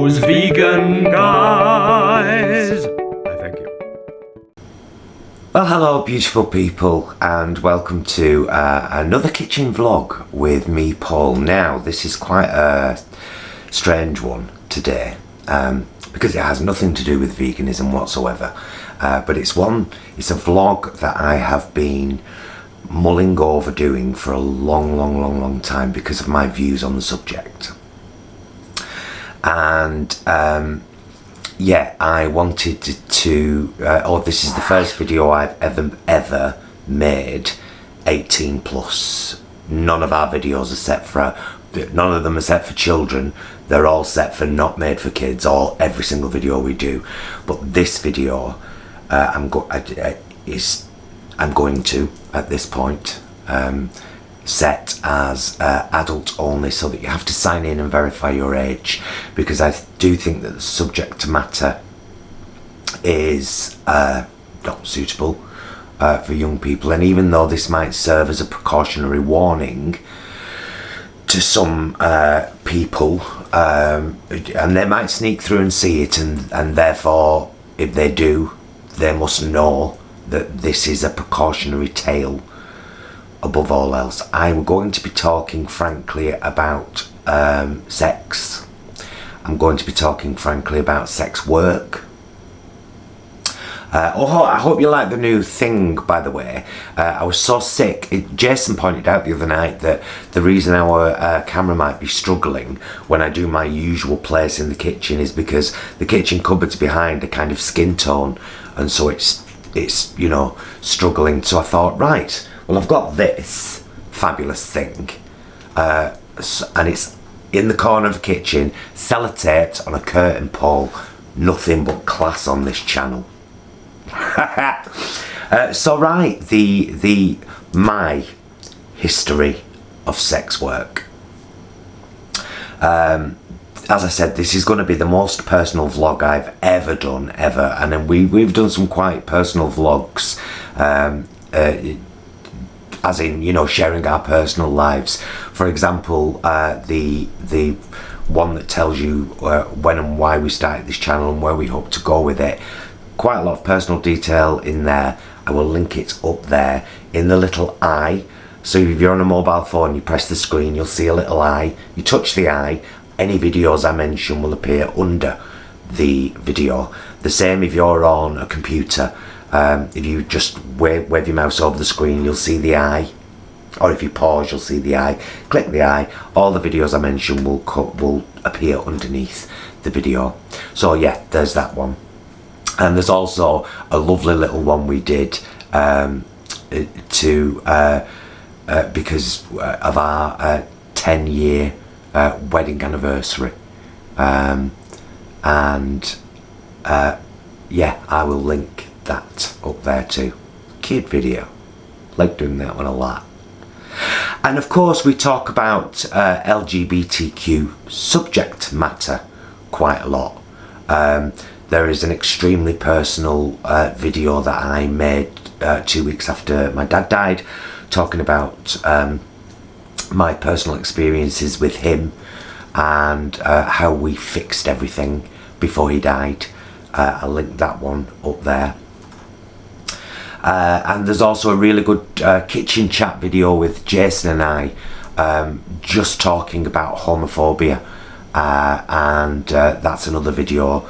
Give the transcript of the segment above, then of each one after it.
those vegan guys. Thank you. Well, hello beautiful people, and welcome to another kitchen vlog with me, Paul. Now, this is quite a strange one today, because it has nothing to do with veganism whatsoever, but it's a vlog that I have been mulling over doing for a long time because of my views on the subject. And yeah, I wanted to this is the first video I've ever made 18 plus. None of our videos none of them are set for children. They're all set for not made for kids, every single video we do. But this video I'm going to, at this point, set as adult only, so that you have to sign in and verify your age, because I do think that the subject matter is not suitable for young people. And even though this might serve as a precautionary warning to some people, and they might sneak through and see it, and therefore if they do, they must know that this is a precautionary tale. Above all else, I'm going to be talking frankly about sex. I'm going to be talking frankly about sex work. I hope you like the new thing, by the way. I was so sick. Jason pointed out the other night that the reason our camera might be struggling when I do my usual place in the kitchen is because the kitchen cupboards behind are kind of skin tone, and so it's you know, struggling. So I thought, right, well, I've got this fabulous thing, and it's in the corner of the kitchen, sellotaped on a curtain pole. Nothing but class on this channel. So right, my history of sex work. As I said, this is going to be the most personal vlog I've ever done, and then we've done some quite personal vlogs, as in, you know, sharing our personal lives. For example, the one that tells you when and why we started this channel and where we hope to go with it. Quite a lot of personal detail in there. I will link it up there in the little eye. So if you're on a mobile phone, you press the screen, you'll see a little eye. You touch the eye, any videos I mention will appear under the video. The same if you're on a computer. If you just wave your mouse over the screen, you'll see the eye. Or if you pause, you'll see the eye. Click the eye. All the videos I mention will appear underneath the video. So yeah, there's that one. And there's also a lovely little one we did because of our 10-year wedding anniversary. Yeah, I will link that up there too. Cute video. Like doing that one a lot. And of course we talk about LGBTQ subject matter quite a lot. There is an extremely personal video that I made 2 weeks after my dad died, talking about my personal experiences with him and how we fixed everything before he died. I'll link that one up there. And there's also a really good kitchen chat video with Jason and I, just talking about homophobia, and that's another video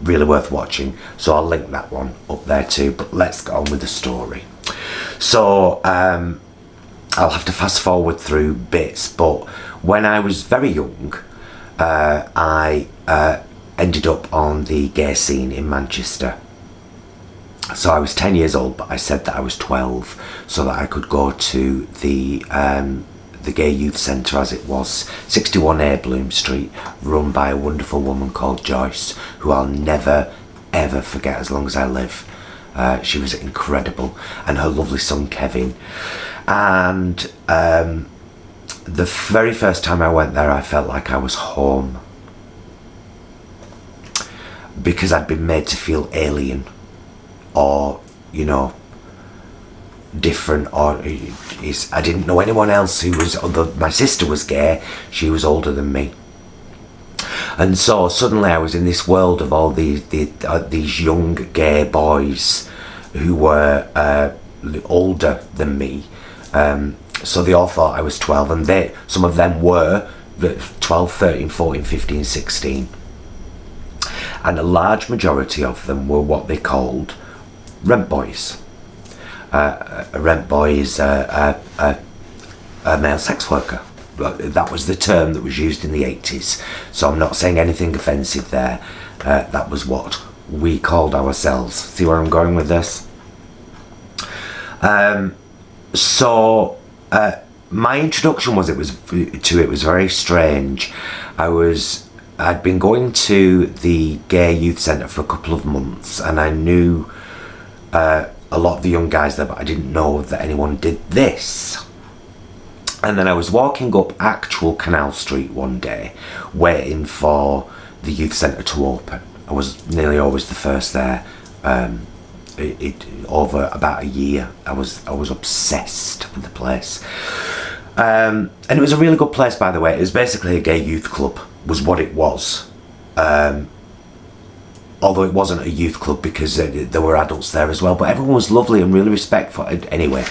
really worth watching, so I'll link that one up there too. But let's get on with the story. So I'll have to fast forward through bits, but when I was very young, I ended up on the gay scene in Manchester. So I was 10 years old, but I said that I was 12 so that I could go to the Gay Youth Centre, as it was, 61A Bloom Street, run by a wonderful woman called Joyce, who I'll never ever forget as long as I live. She was incredible, and her lovely son Kevin. And the very first time I went there, I felt like I was home, because I'd been made to feel alien, or, you know, different, or I didn't know anyone else who was, although my sister was gay, she was older than me. And so suddenly I was in this world of all these young gay boys who were older than me. So they all thought I was 12, and some of them were 12, 13, 14, 15, 16. And a large majority of them were what they called rent boys. A rent boy is a male sex worker. That was the term that was used in the 80s. So I'm not saying anything offensive there. That was what we called ourselves. See where I'm going with this? My introduction was very strange. I'd been going to the gay youth centre for a couple of months, and I knew a lot of the young guys there, but I didn't know that anyone did this. And then I was walking up actual Canal Street one day, waiting for the youth centre to open. I was nearly always the first there. Over about a year, I was obsessed with the place. And it was a really good place, by the way. It was basically a gay youth club, was what it was. Although it wasn't a youth club because there were adults there as well. But everyone was lovely and really respectful. Anyway,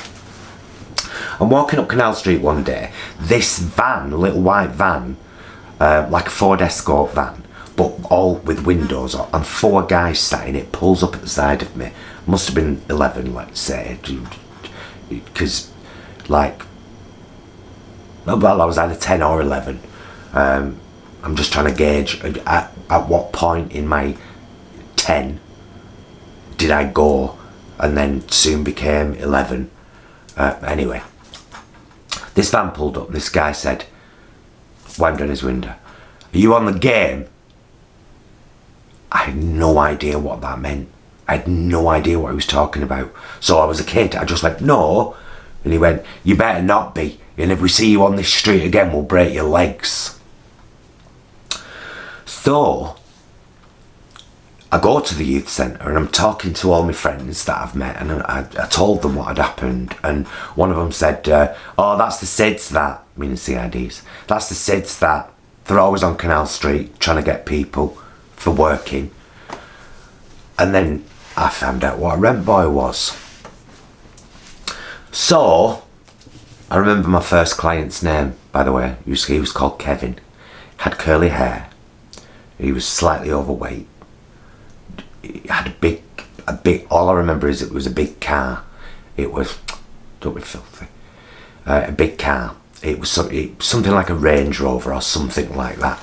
I'm walking up Canal Street one day. This van, a little white van, like a Ford Escort van, but all with windows, and 4 guys sat in it, pulls up at the side of me. Must have been 11, let's say, because like, well, I was either 10 or 11. I'm just trying to gauge at what point in my 10 did I go and then soon became 11. Anyway, this van pulled up. This guy said, whammed on his window, "Are you on the game?" I had no idea what that meant. I had no idea what he was talking about. So I was a kid. I just went, "No." And he went, "You better not be. And if we see you on this street again, we'll break your legs." So I go to the youth centre and I'm talking to all my friends that I've met, and I told them what had happened, and one of them said, "Oh, that's the SIDS that," meaning CIDs, "that's the SIDS that, they're always on Canal Street trying to get people for working." And then I found out what a rent boy was. So I remember my first client's name, by the way. He was called Kevin. Had curly hair. He was slightly overweight. He had a big, all I remember is it was a big car. It was, don't be filthy, a big car. It was something like a Range Rover or something like that.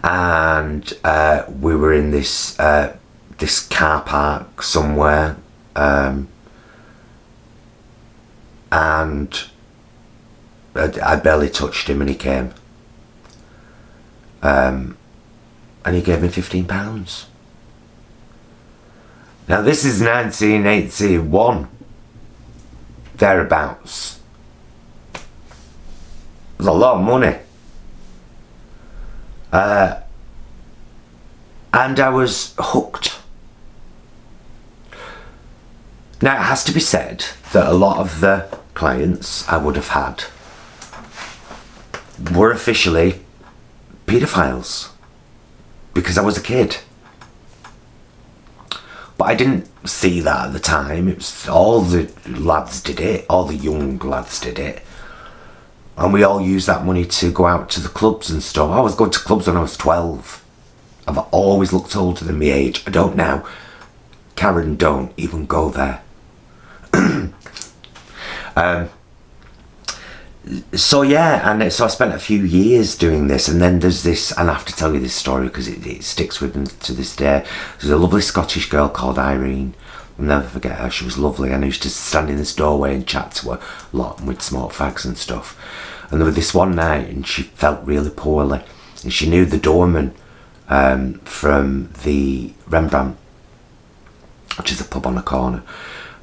And we were in this car park somewhere, and I barely touched him, and he came, and he gave me £15. Now this is 1981, thereabouts. It was a lot of money. And I was hooked. Now it has to be said that a lot of the clients I would have had were officially paedophiles, because I was a kid. But I didn't see that at the time. It was all the lads did it, all the young lads did it. And we all used that money to go out to the clubs and stuff. I was going to clubs when I was 12. I've always looked older than my age. I don't now. Karen, don't even go there. So yeah, and so I spent a few years doing this, and then there's this, and I have to tell you this story because it sticks with me to this day. There's a lovely Scottish girl called Irene. I'll never forget her. She was lovely, and I used to stand in this doorway and chat to her a lot, and we'd smoke fags and stuff. And there was this one night, and she felt really poorly, and she knew the doorman from the Rembrandt, which is a pub on the corner.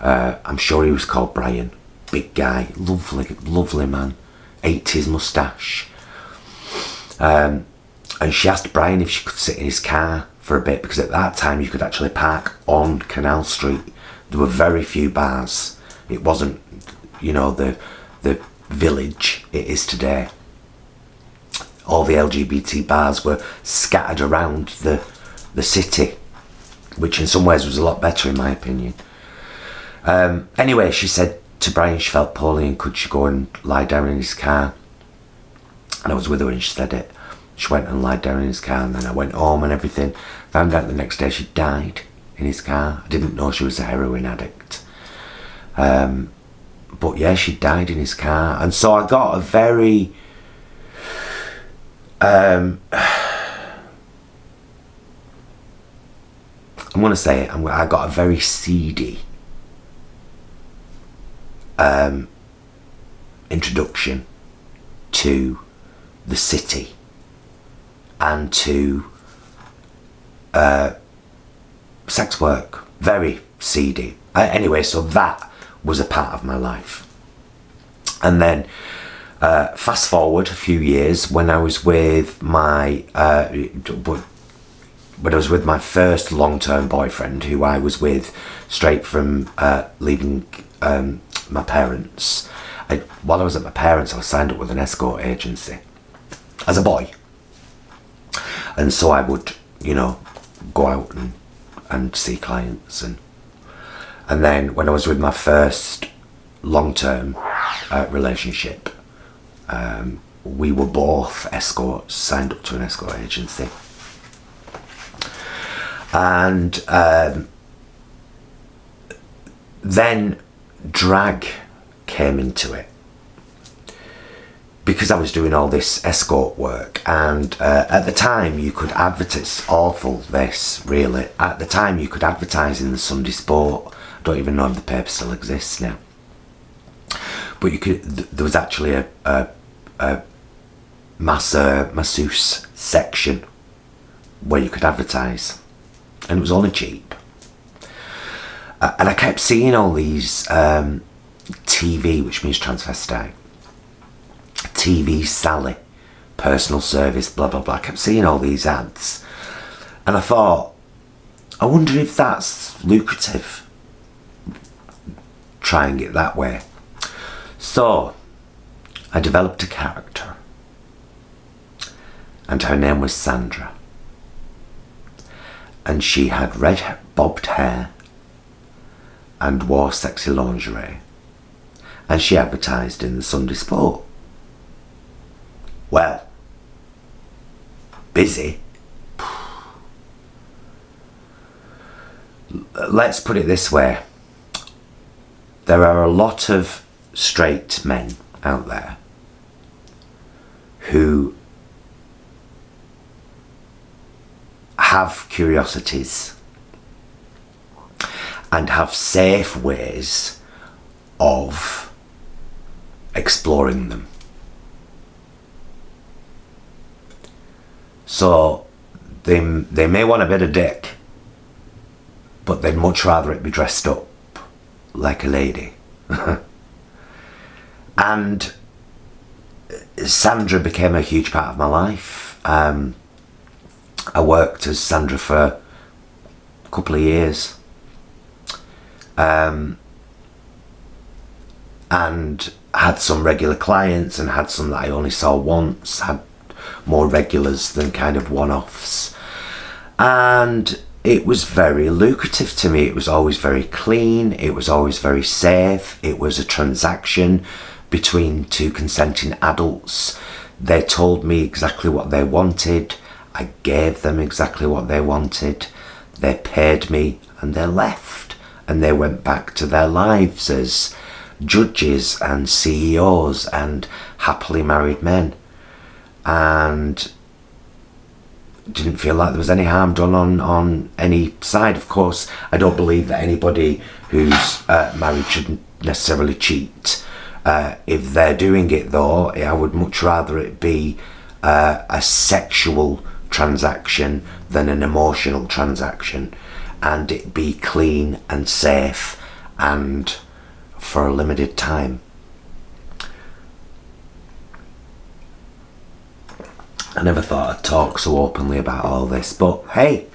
I'm sure he was called Brian. Big guy, lovely man, 80s moustache. And she asked Brian if she could sit in his car for a bit, because at that time you could actually park on Canal Street. There were very few bars. It wasn't, you know, the village it is today. all the LGBT bars were scattered around the city, which in some ways was a lot better in my opinion. Anyway, she said to Brian she felt poorly and could she go and lie down in his car. And I was with her when she said it. She went and lied down in his car, and then I went home and everything. Found out the next day she died in his car. I didn't know she was a heroin addict. But yeah, she died in his car. And so I got a very... I'm going to say it. I got a very seedy introduction to the city and to sex work. Very seedy. Anyway, so that was a part of my life. And then fast forward a few years, when I was with my first long-term boyfriend, who I was with straight from leaving my parents. While I was at my parents, I was signed up with an escort agency as a boy, and so I would, go out and see clients, and then when I was with my first long-term relationship, we were both escorts, signed up to an escort agency, and then drag came into it, because I was doing all this escort work. And at the time you could advertise, it's awful this really, at the time you could advertise in the Sunday Sport. I don't even know if the paper still exists now, but you could, there was actually a masseuse section where you could advertise, and it was only cheap. And I kept seeing all these TV, which means transvestite, TV Sally, personal service, blah blah blah. I kept seeing all these ads, and I thought, I wonder if that's lucrative, trying it that way. So I developed a character, and her name was Sandra, and she had red bobbed hair and wore sexy lingerie, and she advertised in the Sunday Sport. Well, busy. Let's put it this way. There are a lot of straight men out there who have curiosities and have safe ways of exploring them. So they may want a bit of dick, but they'd much rather it be dressed up like a lady. And Sandra became a huge part of my life. I worked as Sandra for a couple of years, and had some regular clients, and had some that I only saw once, had more regulars than kind of one-offs, and it was very lucrative to me. It was always very clean, it was always very safe, it was a transaction between two consenting adults. They told me exactly what they wanted, I gave them exactly what they wanted, they paid me, and they left, and they went back to their lives as judges and CEOs and happily married men, and didn't feel like there was any harm done on any side. Of course, I don't believe that anybody who's married shouldn't necessarily cheat. If they're doing it though, I would much rather it be a sexual transaction than an emotional transaction, and it be clean and safe and for a limited time. I never thought I'd talk so openly about all this, but hey,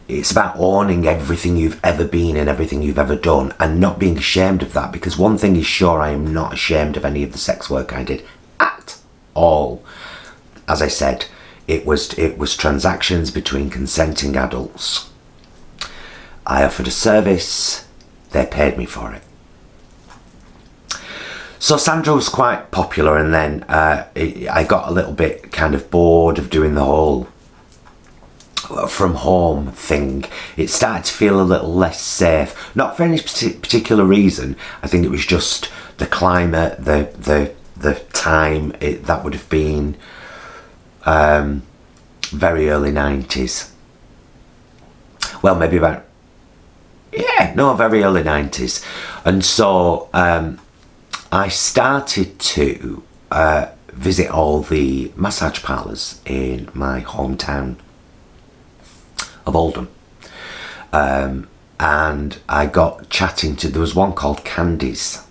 it's about owning everything you've ever been and everything you've ever done, and not being ashamed of that, because one thing is sure, I am not ashamed of any of the sex work I did at all, as I said, it was transactions between consenting adults. I offered a service, they paid me for it. So Sandra was quite popular, and then I got a little bit kind of bored of doing the whole from home thing. It started to feel a little less safe, not for any particular reason. I think it was just the climate, the time. That would have been very early 90s. Well, maybe about, very early 90s. And so I started to visit all the massage parlours in my hometown of Oldham. And I got chatting to, there was one called Candy's,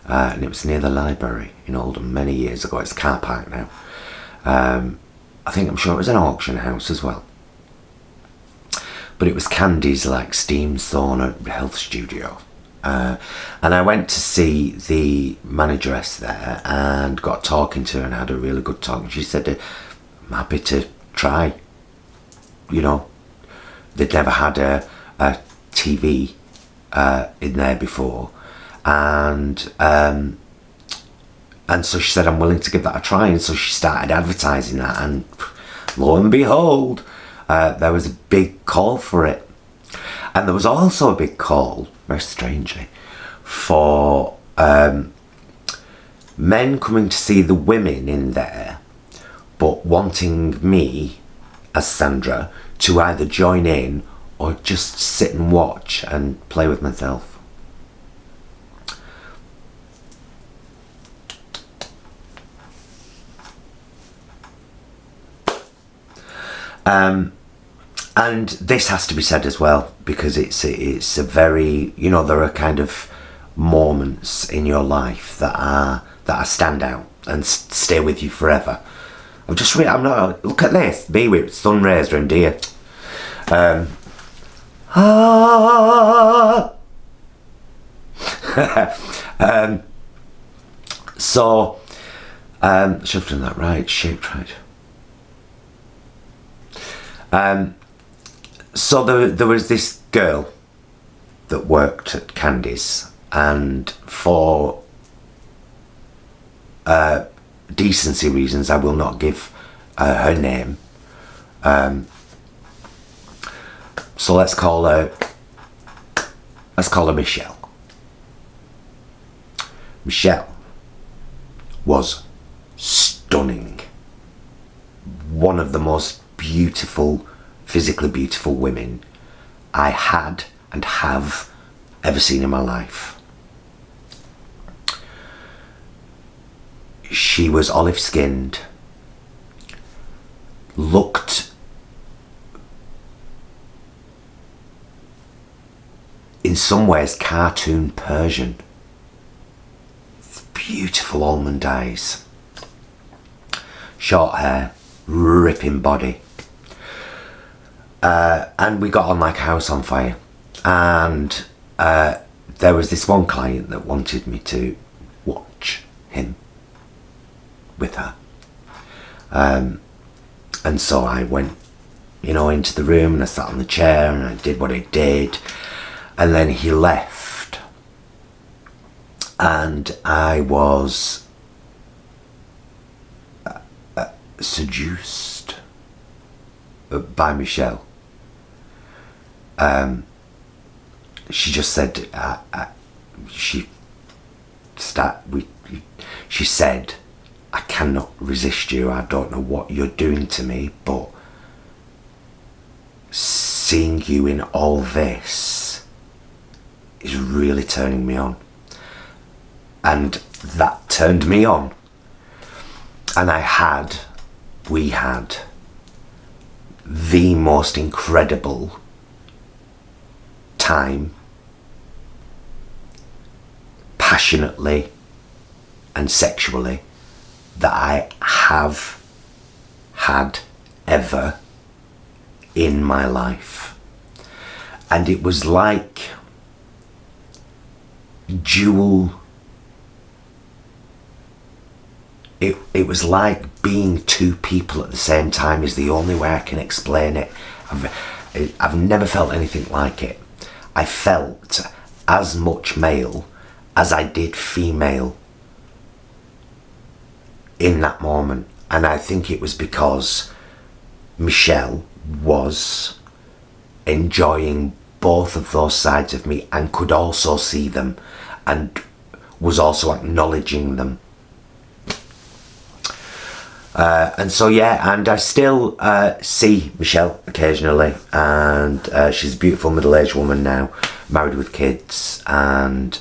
and it was near the library in Oldham many years ago. It's a car park now. I'm sure it was an auction house as well. But it was Candy's, like steam sauna health studio. And I went to see the manageress there and got talking to her and had a really good talk. And she said, I'm happy to try. You know, they'd never had a TV in there before. And so she said, I'm willing to give that a try. And so she started advertising that, and lo and behold, there was a big call for it. And there was also a big call, very strangely, for men coming to see the women in there, but wanting me, as Sandra, to either join in or just sit and watch and play with myself. And this has to be said as well, because it's a very, you know, there are kind of moments in your life that stand out and stay with you forever. I'm not, look at this, me with sun rays round here. Should have done that right, shaped right. So there was this girl that worked at Candy's, and for decency reasons I will not give her name. So let's call her Michelle. Michelle was stunning. One of the most beautiful, physically beautiful women I had and have ever seen in my life. She was olive skinned, looked in some ways cartoon Persian, beautiful almond eyes, short hair, ripping body. And we got on like a house on fire. And there was this one client that wanted me to watch him with her. And so I went, into the room, and I sat on the chair and I did what I did. And then he left. And I was seduced by Michelle. She just said, she said, I cannot resist you. I don't know what you're doing to me, but seeing you in all this is really turning me on. And that turned me on. And we had the most incredible time, passionately and sexually, that I have had ever in my life. And it was like it was like being two people at the same time is the only way I can explain it. I've never felt anything like it. I felt as much male as I did female in that moment. And I think it was because Michelle was enjoying both of those sides of me and could also see them and was also acknowledging them. And so yeah, and I still see Michelle occasionally, and she's a beautiful middle-aged woman now, married with kids, and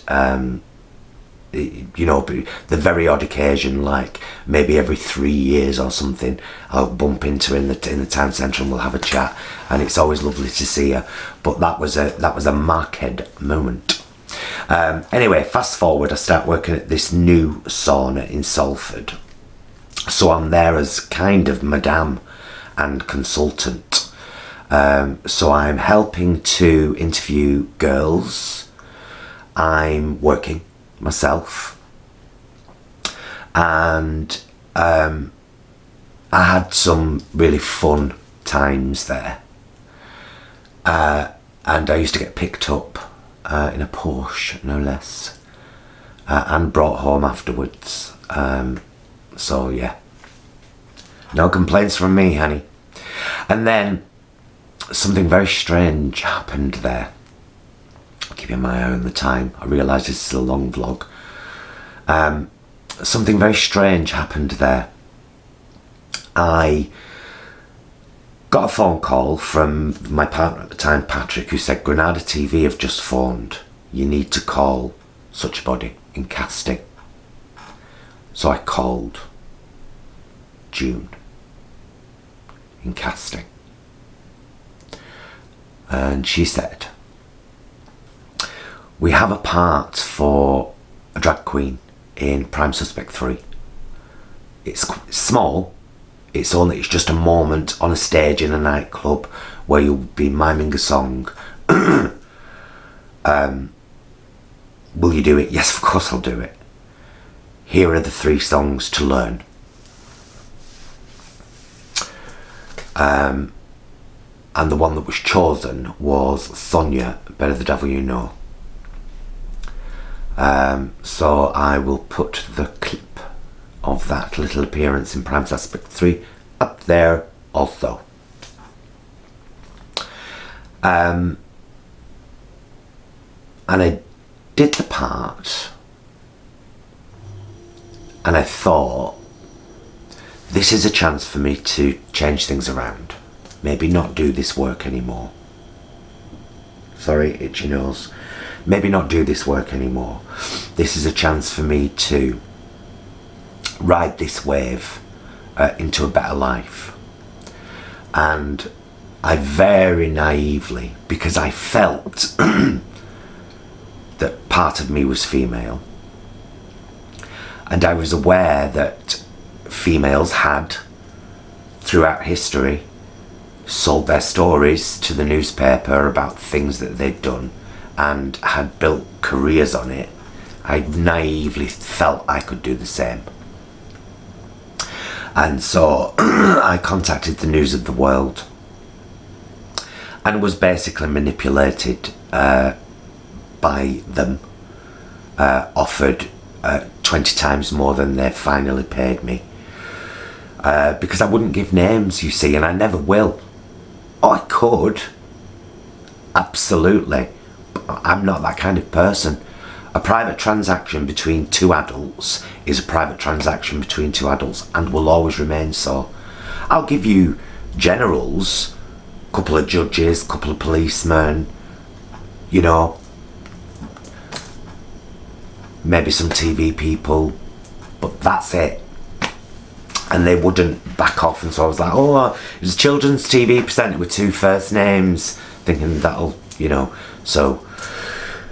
you know, the very odd occasion, like maybe every 3 years or something, I'll bump into her in the town centre and we'll have a chat, and it's always lovely to see her. But that was a marked moment. Anyway, fast forward, I start working at this new sauna in Salford. So I'm there as kind of madame and consultant. So I'm helping to interview girls. I'm working myself. And I had some really fun times there. And I used to get picked up in a Porsche, no less, and brought home afterwards. So yeah, no complaints from me, honey. And then something very strange happened there. Keeping my eye on the time, I realise this is a long vlog. Something very strange happened there. I got a phone call from my partner at the time, Patrick, who said, Granada TV have just phoned. You need to call such a body in casting. So I called June in casting, and she said, we have a part for a drag queen in Prime Suspect 3. It's small, it's just a moment on a stage in a nightclub where you'll be miming a song. Will you do it? Yes, of course I'll do it. Here are the 3 songs to learn. And the one that was chosen was Sonia, Better the Devil You Know. So I will put the clip of that little appearance in Prime Suspect 3 up there also. And I did the part, and I thought, this is a chance for me to change things around. Maybe not do this work anymore. Sorry, itchy nose. Maybe not do this work anymore. This is a chance for me to ride this wave into a better life. And I very naively, because I felt that part of me was female, and I was aware that females had, throughout history, sold their stories to the newspaper about things that they'd done and had built careers on it. I naively felt I could do the same. And so I contacted the News of the World and was basically manipulated by them, offered 20 times more than they finally paid me, because I wouldn't give names, you see, and I never will. Oh, I could, absolutely, but I'm not that kind of person. A private transaction between 2 adults is a private transaction between 2 adults and will always remain so. I'll give you generals, couple of judges, couple of policemen, you know, maybe some TV people, but that's it. And they wouldn't back off, and so I was like, oh, it was a children's TV presenter with 2 first names, thinking that'll, you know. So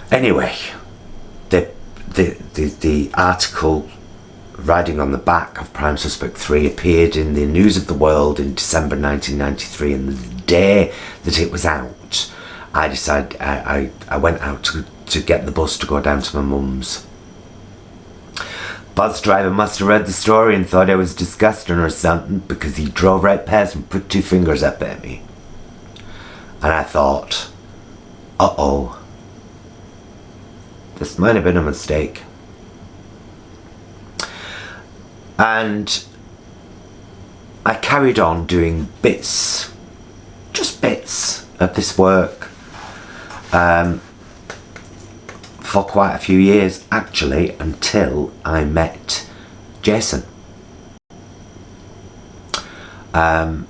anyway, the article riding on the back of Prime Suspect 3 appeared in the News of the World in December 1993, and the day that it was out, I decided I went out to get the bus to go down to my mum's. Bus driver must have read the story and thought I was disgusting or something, because he drove right past and put 2 fingers up at me. And I thought, uh-oh, this might have been a mistake. And I carried on doing bits, just bits of this work for quite a few years, actually, until I met Jason. I'm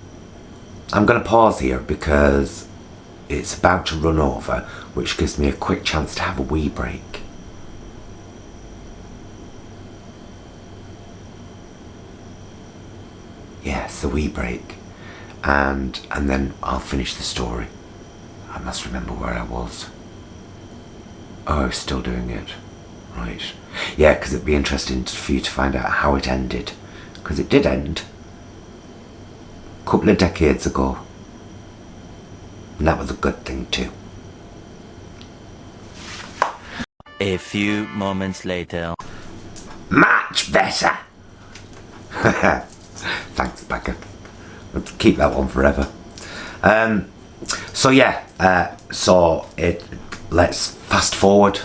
going to pause here because it's about to run over, which gives me a quick chance to have a wee break. Yes, a wee break, and then I'll finish the story. I must remember where I was. Oh, I was still doing it. Right. Yeah, because it'd be interesting for you to find out how it ended. Because it did end a couple of decades ago. And that was a good thing too. A few moments later. Much better! Thanks, Becca. Let's keep that one forever. So yeah, let's fast forward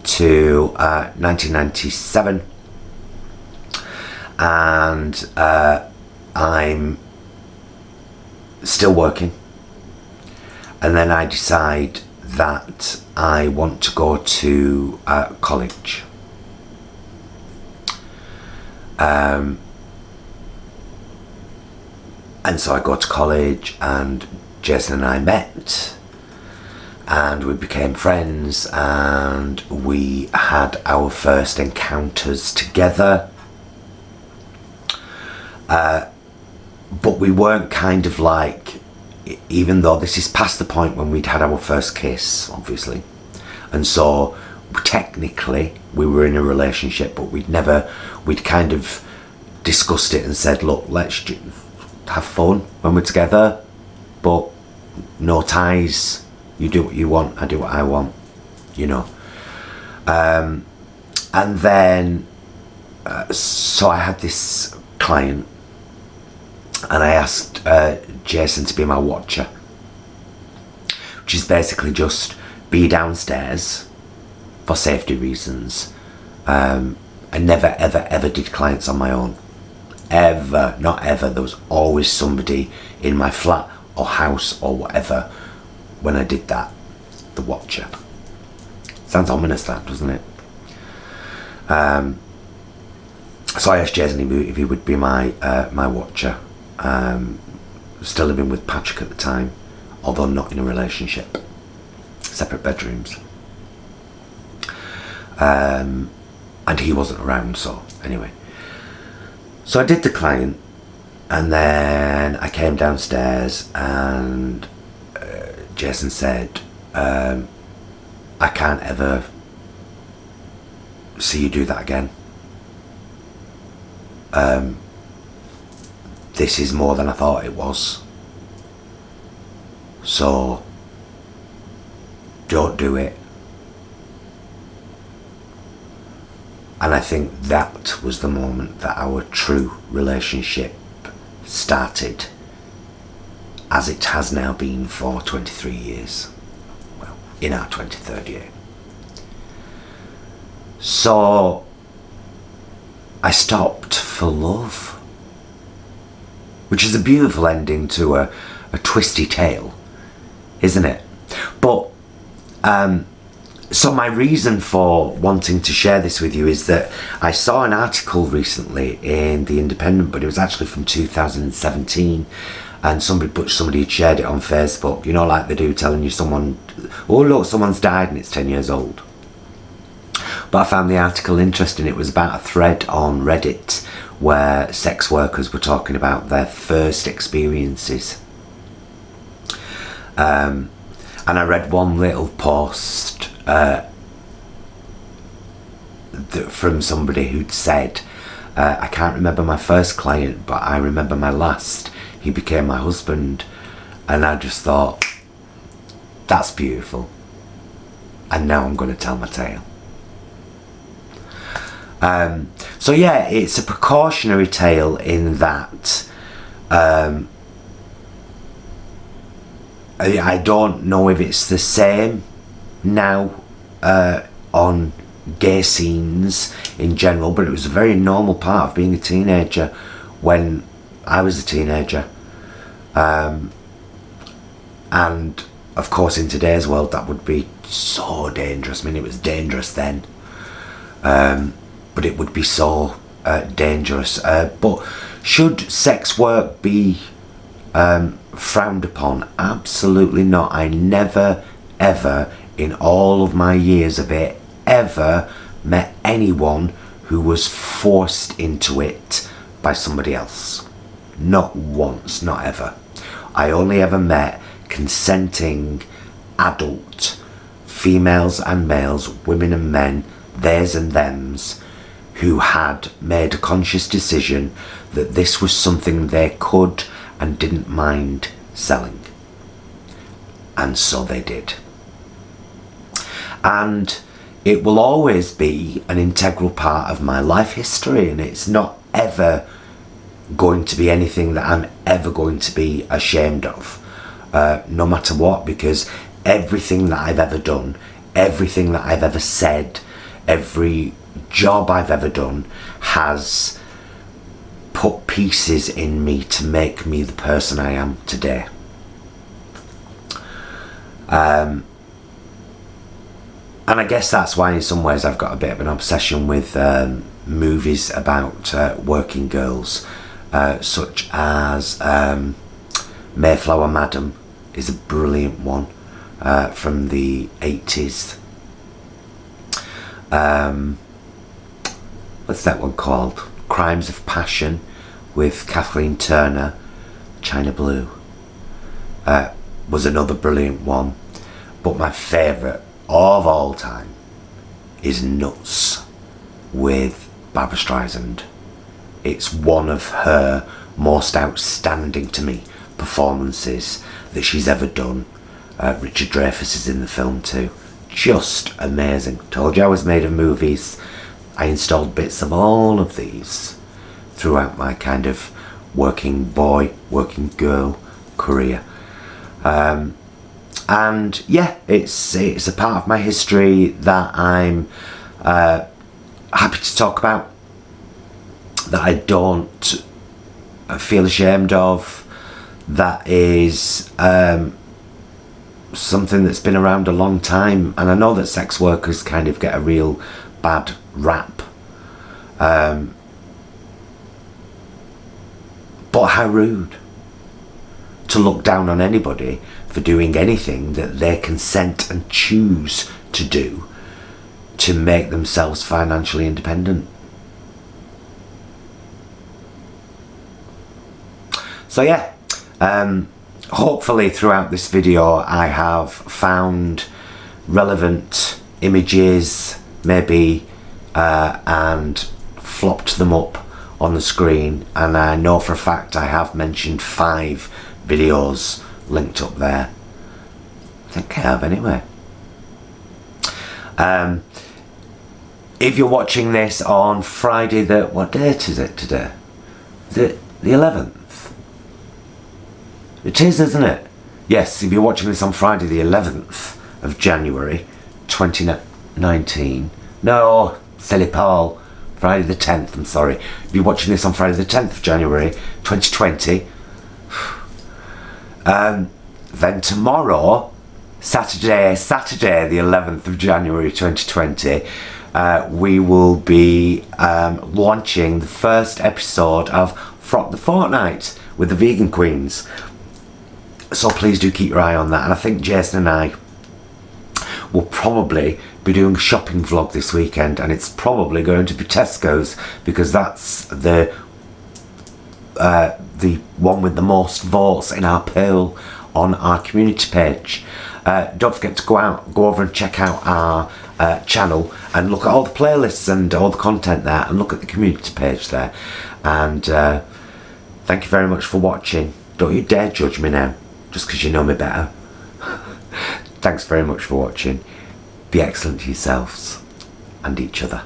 to 1997, and I'm still working, and then I decide that I want to go to college. And so I go to college, and Jason and I met, and we became friends, and we had our first encounters together. But we weren't kind of like, even though this is past the point when we'd had our first kiss, obviously. And so technically we were in a relationship, but we'd kind of discussed it and said, look, let's have fun when we're together, but no ties. You do what you want, I do what I want, you know. And then so I had this client, and I asked Jason to be my watcher, which is basically just be downstairs for safety reasons. I never ever did clients on my own. Ever, not ever. There was always somebody in my flat or house or whatever when I did that. The watcher. Sounds ominous, that, doesn't it? So I asked Jason if he would be my watcher. Still living with Patrick at the time, although not in a relationship. Separate bedrooms. And he wasn't around, so anyway. So I did the client, and then I came downstairs, and Jason said, I can't ever see you do that again. This is more than I thought it was. So don't do it. And I think that was the moment that our true relationship started, as it has now been for 23 years. Well, in our 23rd year. So I stopped for love, which is a beautiful ending to a twisty tale, isn't it? But so my reason for wanting to share this with you is that I saw an article recently in The Independent, but it was actually from 2017, and somebody had shared it on Facebook, you know, like they do, telling you someone, oh look, someone's died and it's 10 years old. But I found the article interesting. It was about a thread on Reddit where sex workers were talking about their first experiences. And I read one little post from somebody who'd said, I can't remember my first client, but I remember my last. He became my husband. And I just thought, that's beautiful. And now I'm going to tell my tale. So yeah, it's a precautionary tale in that I don't know if it's the same now on gay scenes in general, but it was a very normal part of being a teenager when I was a teenager. And of course in today's world that would be so dangerous. I mean, it was dangerous then, but it would be so dangerous. But should sex work be frowned upon? Absolutely not. I never ever in all of my years of it ever met anyone who was forced into it by somebody else. Not once, not ever. I only ever met consenting adult females and males, women and men, theirs and thems, who had made a conscious decision that this was something they could and didn't mind selling. And so they did. And it will always be an integral part of my life history, and it's not ever going to be anything that I'm ever going to be ashamed of, no matter what, because everything that I've ever done, everything that I've ever said, every job I've ever done has put pieces in me to make me the person I am today. And I guess that's why in some ways I've got a bit of an obsession with movies about working girls, such as Mayflower Madam is a brilliant one from the 80s. What's that one called? Crimes of Passion with Kathleen Turner, China Blue, was another brilliant one. But my favourite of all time is Nuts with Barbra Streisand. It's one of her most outstanding, to me, performances that she's ever done. Richard Dreyfuss is in the film too. Just amazing. Told you I was made of movies. I installed bits of all of these throughout my kind of working boy, working girl career. And yeah, it's a part of my history that I'm happy to talk about, that I don't feel ashamed of, that is something that's been around a long time. And I know that sex workers kind of get a real bad rap, but how rude to look down on anybody for doing anything that they consent and choose to do to make themselves financially independent. So yeah, hopefully throughout this video I have found relevant images, maybe, and flopped them up on the screen, and I know for a fact I have mentioned 5 videos linked up there. I think I have anyway. If you're watching this on Friday the, what date is it today? Is it the 11th? It is, isn't it? Yes, if you're watching this on Friday the 11th of January 2019. No, silly Paul. Friday the 10th, I'm sorry. If you're watching this on Friday the 10th of January 2020, then tomorrow, Saturday the 11th of January 2020, we will be launching the first episode of Frock the Fortnight with the Vegan Queens. So please do keep your eye on that. And I think Jason and I will probably be doing a shopping vlog this weekend, and it's probably going to be Tesco's, because that's the one with the most votes in our poll on our community page. Don't forget to go over and check out our channel and look at all the playlists and all the content there, and look at the community page there. And thank you very much for watching. Don't you dare judge me now, just because you know me better. Thanks very much for watching. Be excellent to yourselves and each other.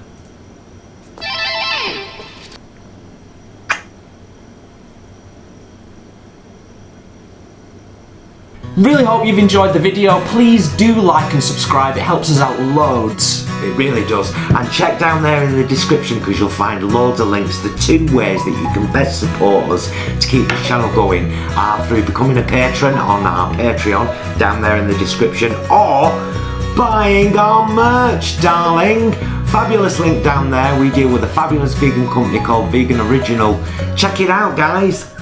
Really hope you've enjoyed the video. Please do like and subscribe, it helps us out loads. It really does. And check down there in the description because you'll find loads of links. The 2 ways that you can best support us to keep this channel going are through becoming a patron on our Patreon down there in the description, or buying our merch, darling. Fabulous link down there. We deal with a fabulous vegan company called Vegan Original. Check it out, guys.